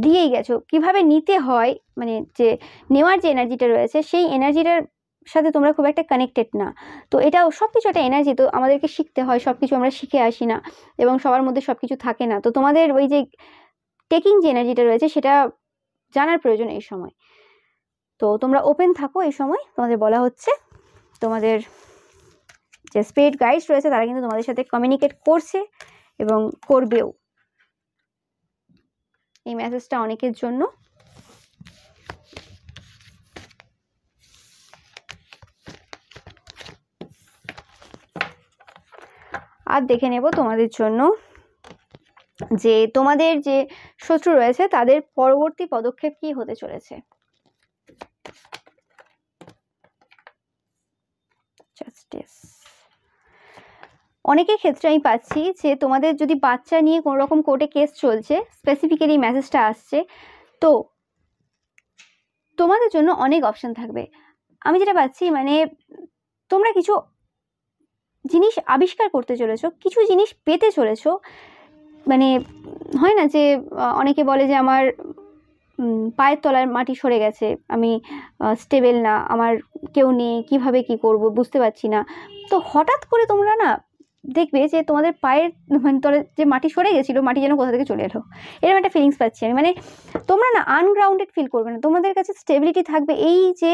দিয়েই গেছো। কিভাবে নিতে হয়, মানে যে নেওয়ার যে এনার্জিটা রয়েছে সেই এনার্জিটার সাথে তোমরা খুব একটা কানেক্টেড না। তো এটাও সব কিছু একটা এনার্জি, তো আমাদেরকে শিখতে হয়, সব কিছু আমরা শিখে আসি না এবং সবার মধ্যে সব কিছু থাকে না। তো তোমাদের ওই যে টেকিং যে এনার্জিটা রয়েছে সেটা জানার প্রয়োজন এই সময়। তো তোমরা ওপেন থাকো এই সময়, তোমাদের বলা হচ্ছে। তোমাদের যে স্পিরিট গাইডস রয়েছে তারা কিন্তু তোমাদের সাথে কমিউনিকেট করছে এবং করবেও। এই মেসেজটা অনেকের জন্য। আর দেখে নেব তোমাদের জন্য যে তোমাদের যে শত্রু রয়েছে তাদের পরবর্তী পদক্ষেপ কি হতে চলেছে। অনেকের ক্ষেত্রে আমি পাচ্ছি যে তোমাদের যদি বাচ্চা নিয়ে কোনো রকম কোর্টে কেস চলছে, স্পেসিফিক্যালি মেসেজটা আসছে, তো তোমাদের জন্য অনেক অপশন থাকবে। আমি যেটা পাচ্ছি মানে তোমরা কিছু জিনিস আবিষ্কার করতে চলেছো, কিছু জিনিস পেতে চলেছো। মানে হয় না যে অনেকে বলে যে আমার পায়ের তলার মাটি সরে গেছে, আমি স্টেবল না, আমার কেউ নেই, কিভাবে কি করব বুঝতে পারছি না। তো হঠাৎ করে তোমরা না দেখবে যে তোমাদের পায়ের মানে তলে যে মাটি সরে গেছিলো, মাটি যেন কোথা থেকে চলে এলো, এরকম একটা ফিলিংস পাচ্ছি আমি। মানে তোমরা না আনগ্রাউন্ডেড ফিল করবে না, তোমাদের কাছে স্টেবিলিটি থাকবে। এই যে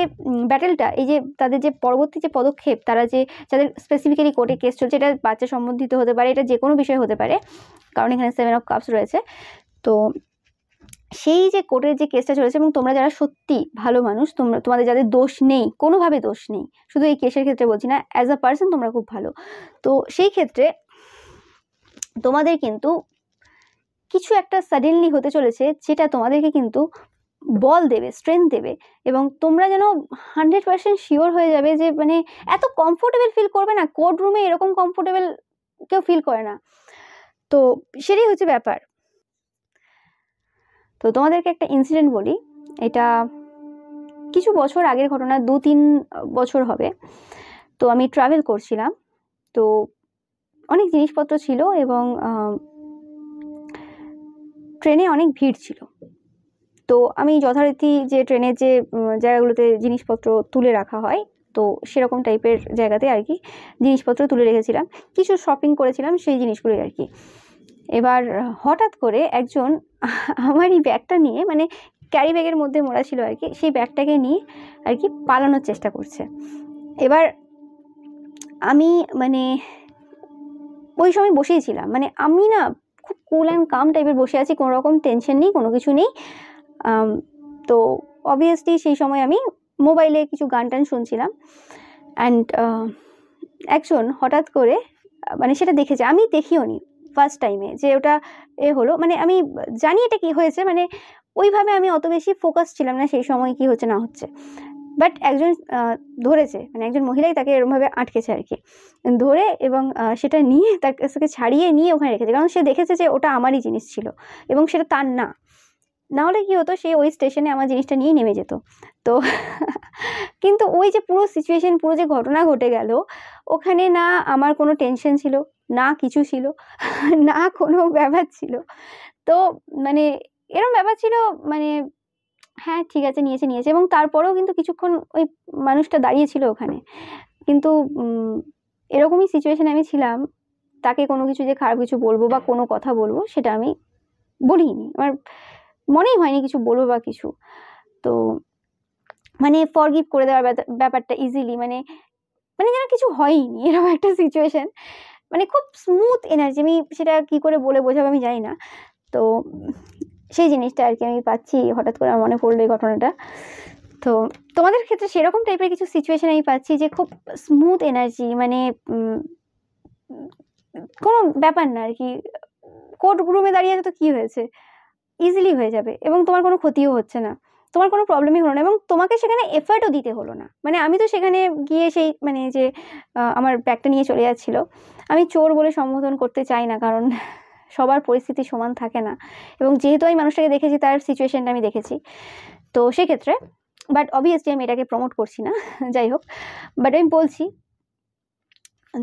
ব্যাটেলটা, এই যে তাদের যে পরবর্তী যে পদক্ষেপ, তারা যে যাদের স্পেসিফিক্যালি কোর্টে কেস চলছে, এটা বাচ্চা সম্বন্ধিত হতে পারে, এটা যে কোনো বিষয় হতে পারে, কারণ এখানে 7 অফ কাপস রয়েছে। তো সেই যে কোর্টের যে কেসটা চলেছে এবং তোমরা যারা সত্যি ভালো মানুষ, তোমাদের যাদের দোষ নেই, কোনোভাবে দোষ নেই, শুধু এই কেসের ক্ষেত্রে বলছি না, অ্যাজ আ পার্সন তোমরা খুব ভালো। তো সেই ক্ষেত্রে তোমাদের কিন্তু কিছু একটা সাডেনলি হতে চলেছে যেটা তোমাদেরকে কিন্তু বল দেবে, স্ট্রেংথ দেবে, এবং তোমরা যেন 100% শিওর হয়ে যাবে যে মানে এত কমফোর্টেবল ফিল করবে না। কোর্ট রুমে এরকম কমফোর্টেবল কেউ ফিল করে না। তো সেটাই হচ্ছে ব্যাপার। তো তোমাদেরকে একটা ইনসিডেন্ট বলি, এটা কিছু বছর আগের ঘটনা, 2-3 বছর হবে। তো আমি ট্রাভেল করছিলাম, তো অনেক জিনিসপত্র ছিল এবং ট্রেনে অনেক ভিড় ছিল। তো আমি যথারীতি যে ট্রেনের যে জায়গাগুলোতে জিনিসপত্র তুলে রাখা হয়, তো সেরকম টাইপের জায়গাতে আর কি জিনিসপত্র তুলে রেখেছিলাম, কিছু শপিং করেছিলাম সেই জিনিসগুলোই আর কি। এবার হঠাৎ করে একজন আমার এই ব্যাগটা নিয়ে, মানে ক্যারি ব্যাগের মধ্যে মোড়া ছিল আর কি, সেই ব্যাগটাকে নিয়ে আর কি পালানোর চেষ্টা করছে। এবার আমি মানে ওই সময় বসেই ছিলাম, মানে আমি না খুব কুল অ্যান্ড কাম টাইপের বসে আছি, কোনো রকম টেনশন নেই, কোনো কিছু নেই। তো অবভিয়াসলি সেই সময় আমি মোবাইলে কিছু গান টান শুনছিলাম, অ্যান্ড একজন হঠাৎ করে মানে সেটা দেখেছে, আমি দেখিও নি ফার্স্ট টাইমে যে ওটা হলো, মানে আমি জানি এটা কি হয়েছে, মানে ওইভাবে আমি অত বেশি ফোকাস ছিলাম না সেই সময় কি হচ্ছে না হচ্ছে। বাট একজন ধরেছে, মানে একজন মহিলাই তাকে এরকমভাবে আটকেছে আর কি, ধরে এবং সেটা নিয়ে তাকে ছাড়িয়ে নিয়ে ওখানে রেখেছে, কারণ সে দেখেছে যে ওটা আমারই জিনিস ছিল এবং সেটা তার না। না হলে কি হতো, সে ওই স্টেশনে আমার জিনিসটা নিয়ে নেমে যেত। তো কিন্তু ওই যে পুরো সিচুয়েশন, পুরো যে ঘটনা ঘটে গেল, ওখানে না আমার কোনো টেনশন ছিল না, কিছু ছিল না, কোনো ব্যাপার ছিল। তো মানে এরকম ব্যাপার ছিল, মানে হ্যাঁ ঠিক আছে নিয়েছে এবং তারপরেও কিন্তু কিছুক্ষণ ওই মানুষটা দাঁড়িয়েছিল ওখানে। কিন্তু এরকমই সিচুয়েশনে আমি ছিলাম, তাকে কোনো কিছু যে খারাপ কিছু বলবো বা কোনো কথা বলবো সেটা আমি বলিনি, আমার মনেই হয়নি কিছু বলবো বা কিছু। তো মানে ফরগিভ করে দেওয়ার ব্যাপারটা ইজিলি, মানে মানে যেন কিছু হয়নি এরকম একটা সিচুয়েশন, মানে খুব স্মুথ এনার্জি। আমি সেটা কি করে বলে বোঝাবো আমি জানি না। তো সেই জিনিসটা আর কি আমি পাচ্ছি, হঠাৎ করে আমার মনে পড়লো এই ঘটনাটা। তো তোমাদের ক্ষেত্রে সেরকম টাইপের কিছু সিচুয়েশন আমি পাচ্ছি যে খুব স্মুথ এনার্জি, মানে কোনো ব্যাপার না আর কি, কোর্ট রুমে দাঁড়িয়ে আছে তো কি হয়েছে, ইজিলি হয়ে যাবে এবং তোমার কোনো ক্ষতিও হচ্ছে না, তোমার কোনো প্রবলেমই হলো না এবং তোমাকে সেখানে এফার্টও দিতে হলো না। মানে আমি তো সেখানে গিয়ে সেই মানে যে আমার ব্যাগটা নিয়ে চলে যাচ্ছিল, আমি চোর বলে সম্বোধন করতে চাই না, কারণ সবার পরিস্থিতি সমান থাকে না, এবং যেহেতু আমি মানুষটাকে দেখেছি তার সিচুয়েশনটা আমি দেখেছি, তো সেক্ষেত্রে বাট অবভিয়াসলি আমি এটাকে প্রমোট করছি না যাই হোক, বাট আমি বলছি।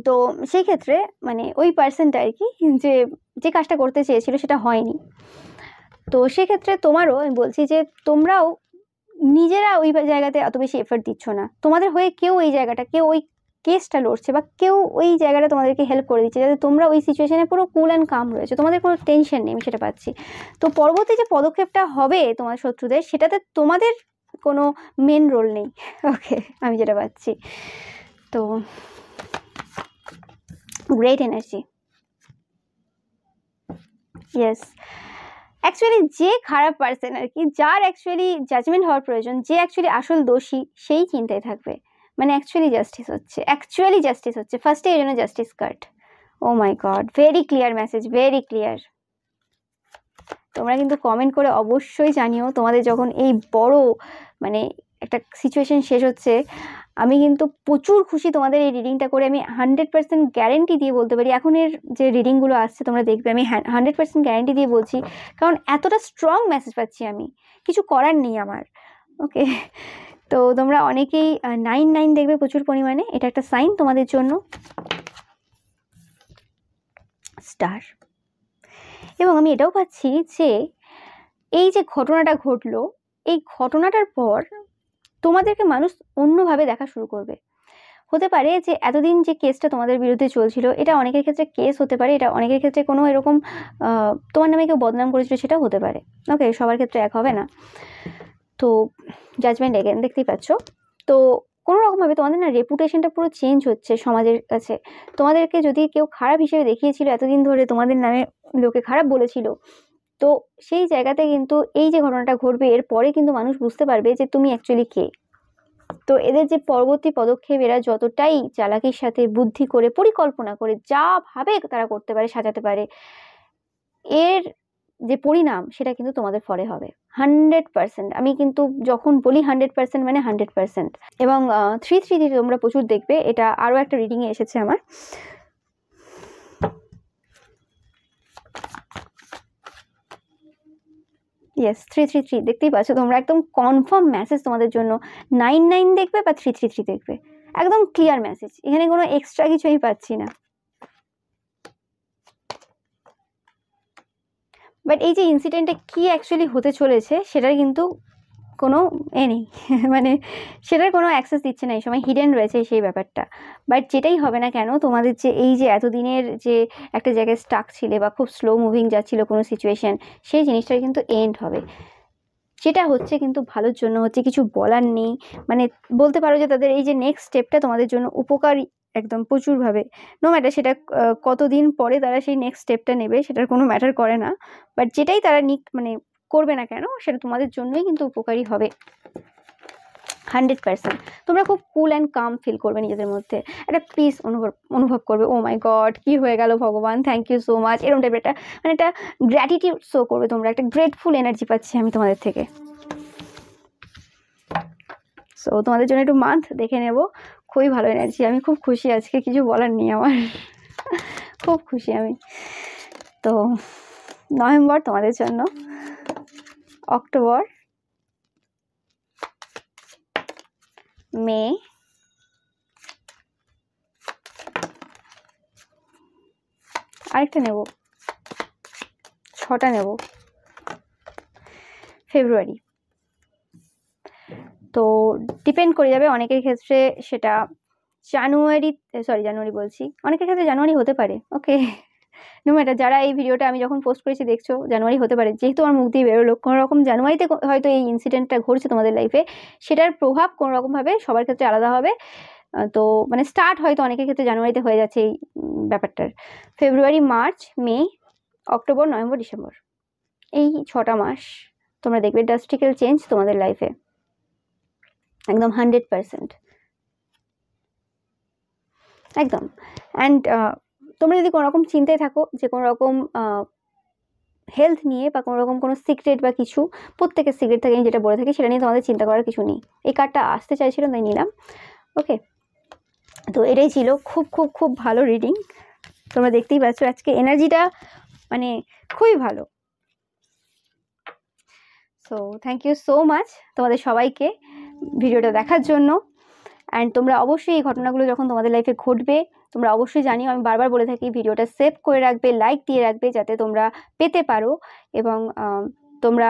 তো সেই ক্ষেত্রে মানে ওই পার্সনটা আর কি যে যে কাজটা করতে চেয়েছিল সেটা হয়নি। তো সেক্ষেত্রে তোমারও আমি বলছি যে তোমরাও নিজেরা ওই জায়গাতে এত বেশি এফর্ট দিচ্ছ না, তোমাদের হয়ে কেউ এই জায়গাটা, কেউ ওই কেসটা লড়ছে বা কেউ ওই জায়গাটা তোমাদেরকে হেল্প করে দিচ্ছে, যাতে তোমরা ওই সিচুয়েশনে পুরো কুল অ্যান্ড কাম রয়েছে, তোমাদের কোনো টেনশন নেই, আমি সেটা পাচ্ছি। তো পরবর্তী যে পদক্ষেপটা হবে তোমার শত্রুদের, সেটাতে তোমাদের কোনো মেন রোল নেই, ওকে, আমি যেটা পাচ্ছি। তো গ্রেট এনার্জি, ইয়েস। অ্যাকচুয়ালি যে খারাপ পার্সন আর কি, যার অ্যাকচুয়ালি জাজমেন্ট হওয়ার প্রয়োজন, যে অ্যাকচুয়ালি আসল দোষী, সেই চিন্তায় থাকবে, মানে অ্যাকচুয়ালি জাস্টিস হচ্ছে ফার্স্টে, এই জন্য justice card. Oh my God, very clear message, very clear. তোমরা কিন্তু কমেন্ট করে অবশ্যই জানিও তোমাদের যখন এই বড় মানে একটা সিচুয়েশন শেষ হচ্ছে। আমি কিন্তু প্রচুর খুশি তোমাদের এই রিডিংটা করে, আমি 100% গ্যারেন্টি দিয়ে বলতে পারি, এখনের যে রিডিংগুলো আসছে তোমরা দেখবে, আমি 100% গ্যারেন্টি দিয়ে বলছি, কারণ এতটা স্ট্রং মেসেজ পাচ্ছি আমি, কিছু করার নেই আমার, ওকে। তো তোমরা অনেকেই 9 দেখবে প্রচুর পরিমাণে, এটা একটা সাইন তোমাদের জন্য, স্টার। এবং আমি এটাও পাচ্ছি যে এই যে ঘটনাটা ঘটলো, এই ঘটনাটার পর তোমাদেরকে মানুষ অন্যভাবে দেখা শুরু করবে। হতে পারে যে এতদিন যে কেসটা তোমাদের বিরুদ্ধে চলছিল, এটা অনেকের ক্ষেত্রে কেস হতে পারে, এটা অনেকের ক্ষেত্রে কোনো এরকম তোমার নামে কেউ বদনাম করেছিল সেটা হতে পারে, ওকে, সবার ক্ষেত্রে এক হবে না। তো জাজমেন্ট এগেন দেখতেই পাচ্ছ। তো কোনো রকমভাবে তোমাদের না রেপুটেশনটা পুরো চেঞ্জ হচ্ছে সমাজের কাছে। তোমাদেরকে যদি কেউ খারাপ হিসেবে দেখিয়েছিল এতদিন ধরে, তোমাদের নামে লোকে খারাপ বলেছিল, তো সেই জায়গাতে কিন্তু এই যে ঘটনাটা ঘটবে এর পরে কিন্তু মানুষ বুঝতে পারবে যে তুমি অ্যাকচুয়ালি কে। তো এদের যে পরবর্তী পদক্ষেপ, এরা যতটাই চালাকির সাথে বুদ্ধি করে পরিকল্পনা করে যা ভাবে তারা করতে পারে, সাজাতে পারে, এর যে পরিণাম সেটা কিন্তু তোমাদের ফলে হবে 100%। আমি কিন্তু যখন বলি 100% মানে 100%। এবং 3 তোমরা প্রচুর দেখবে, এটা আরো একটা রিডিং এ এসেছে আমার। ইয়েস, 3 দেখতেই পাচ্ছ তোমরা, একদম কনফার্ম মেসেজ তোমাদের জন্য। 9 দেখবে বা 3 দেখবে, একদম ক্লিয়ার মেসেজ, এখানে কোনো এক্সট্রা কিছু আমি পাচ্ছি না। বাট এই যে ইনসিডেন্টে কি অ্যাকচুয়ালি হতে চলেছে সেটার কিন্তু কোনো নেই মানে সেটার কোনো অ্যাক্সেস দিচ্ছে না এই সময়, হিডেন রয়েছে সেই ব্যাপারটা। বাট যেটাই হবে না কেন, তোমাদের যে এই যে এতদিনের যে একটা জায়গায় স্টাক ছিলে বা খুব স্লো মুভিং যাচ্ছিল কোনো সিচুয়েশন, সেই জিনিসটার কিন্তু এন্ড হবে। যেটা হচ্ছে কিন্তু ভালোর জন্য হচ্ছে, কিছু বলার নেই। মানে বলতে পারো যে তাদের এই যে নেক্সট স্টেপটা তোমাদের জন্য উপকারী একদম প্রচুরভাবে। নো ম্যাটার সেটা কতদিন পরে তারা সেই নেক্সট স্টেপটা নেবে, সেটার কোনো ম্যাটার করে না। বাট যেটাই তারা মানে করবে না কেন, সেটা তোমাদের জন্যই কিন্তু উপকারী হবে 100%। তোমরা খুব কুল অ্যান্ড কাম ফিল করবে নিজেদের মধ্যে, একটা পিস অনুভব করবে। ও মাই গড, কি হয়ে গেল ভগবান, থ্যাংক ইউ সো মাচ, এরকম টাইপের একটা মানে একটা গ্র্যাটিটিউড শো করবে তোমরা, একটা গ্রেটফুল এনার্জি পাচ্ছি আমি তোমাদের থেকে। সো তোমাদের জন্য একটু মান্থ দেখে নেব, খুবই ভালো এনার্জি, আমি খুব খুশি আজকে, কিছু বলার নেই আমার খুব খুশি আমি। তো নভেম্বর তোমাদের জন্য, অক্টোবর, মে, আরেকটা নেব, 6টা নেব, ফেব্রুয়ারি। তো ডিপেন্ড করে যাবে, অনেকের ক্ষেত্রে সেটা জানুয়ারি বলছি, অনেকের ক্ষেত্রে জানুয়ারি হতে পারে, ওকে। নো ম্যাটার যারা এই ভিডিওটা আমি যখন পোস্ট করেছি দেখছো জানুয়ারি হতে পারে, যেহেতু আমার মুখ দিয়ে বেরোলো, কোনো রকম জানুয়ারিতে হয়তো এই ইনসিডেন্টটা ঘটছে তোমাদের লাইফে, সেটার প্রভাব কোনো রকমভাবে সবার ক্ষেত্রে আলাদা হবে। তো মানে স্টার্ট হয়তো অনেকের ক্ষেত্রে জানুয়ারিতে হয়ে যাচ্ছে এই ব্যাপারটার। ফেব্রুয়ারি, মার্চ, মে, অক্টোবর, নভেম্বর, ডিসেম্বর, এই 6টা মাস তোমরা দেখবে ড্রাস্টিক্যাল চেঞ্জ তোমাদের লাইফে, একদম 100%, একদম। অ্যান্ড তোমরা যদি কোনো রকম চিন্তায় থাকো যে কোনো রকম হেলথ নিয়ে বা কোনো রকম কোনো সিক্রেট বা কিছু, প্রত্যেকের সিক্রেট থাকে, যেটা বলে থাকি সেটা নিয়ে তোমাদের চিন্তা করার কিছু নেই। এই কার্ডটা আসতে চাইছিল তাই নিলাম। ওকে, তো এটাই ছিল খুব খুব খুব ভালো রিডিং। তোমরা দেখতেই পাচ্ছ আজকে এনার্জিটা মানে খুবই ভালো। So thank you so much তোমাদের সবাইকে ভিডিওটা দেখার জন্য। অ্যান্ড তোমরা অবশ্যই এই ঘটনাগুলো যখন তোমাদের লাইফে ঘটবে তোমরা অবশ্যই জানিও, আমি বারবার বলে থাকি ভিডিওটা সেভ করে রাখবে, লাইক দিয়ে রাখবে, যাতে তোমরা পেতে পারো এবং তোমরা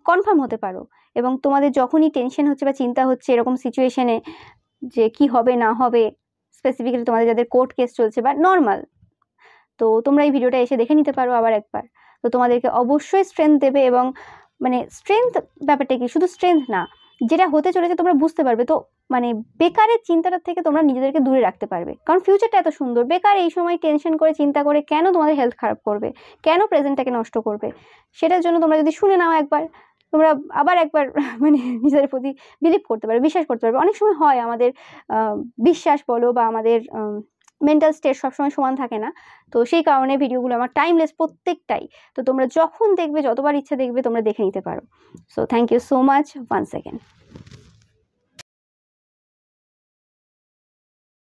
কনফার্ম হতে পারো। এবং তোমাদের যখনই টেনশন হচ্ছে বা চিন্তা হচ্ছে এরকম সিচুয়েশনে যে কি হবে না হবে, স্পেসিফিক্যালি তোমাদের যাদের কোর্ট কেস চলছে বা নর্মাল, তো তোমরা এই ভিডিওটা এসে দেখে নিতে পারো আবার একবার। তো তোমাদেরকে অবশ্যই স্ট্রেংথ দেবে। এবং মানে স্ট্রেংথ ব্যাপারটা কি, শুধু স্ট্রেংথ না, যেটা হতে চলেছে তোমরা বুঝতে পারবে। তো মানে বেকারের চিন্তাটার থেকে তোমরা নিজেদেরকে দূরে রাখতে পারবে, কারণ ফিউচারটা এত সুন্দর। বেকার এই সময় টেনশন করে চিন্তা করে কেন তোমাদের হেলথ খারাপ করবে, কেন প্রেজেন্টটাকে নষ্ট করবে? সেটার জন্য তোমরা যদি শুনে নাও একবার, তোমরা আবার একবার মানে নিজেদের প্রতি বিলিভ করতে পারবে, বিশ্বাস করতে পারবে। অনেক সময় হয় আমাদের বিশ্বাস বলো বা আমাদের মেন্টাল স্টেট সবসময় সমান থাকে না, তো সেই কারণে ভিডিওগুলো আমার টাইমলেস প্রত্যেকটাই। তো তোমরা যখন দেখবে, যতবার ইচ্ছা দেখবে তোমরা দেখে নিতে পারো। So thank you so much once second.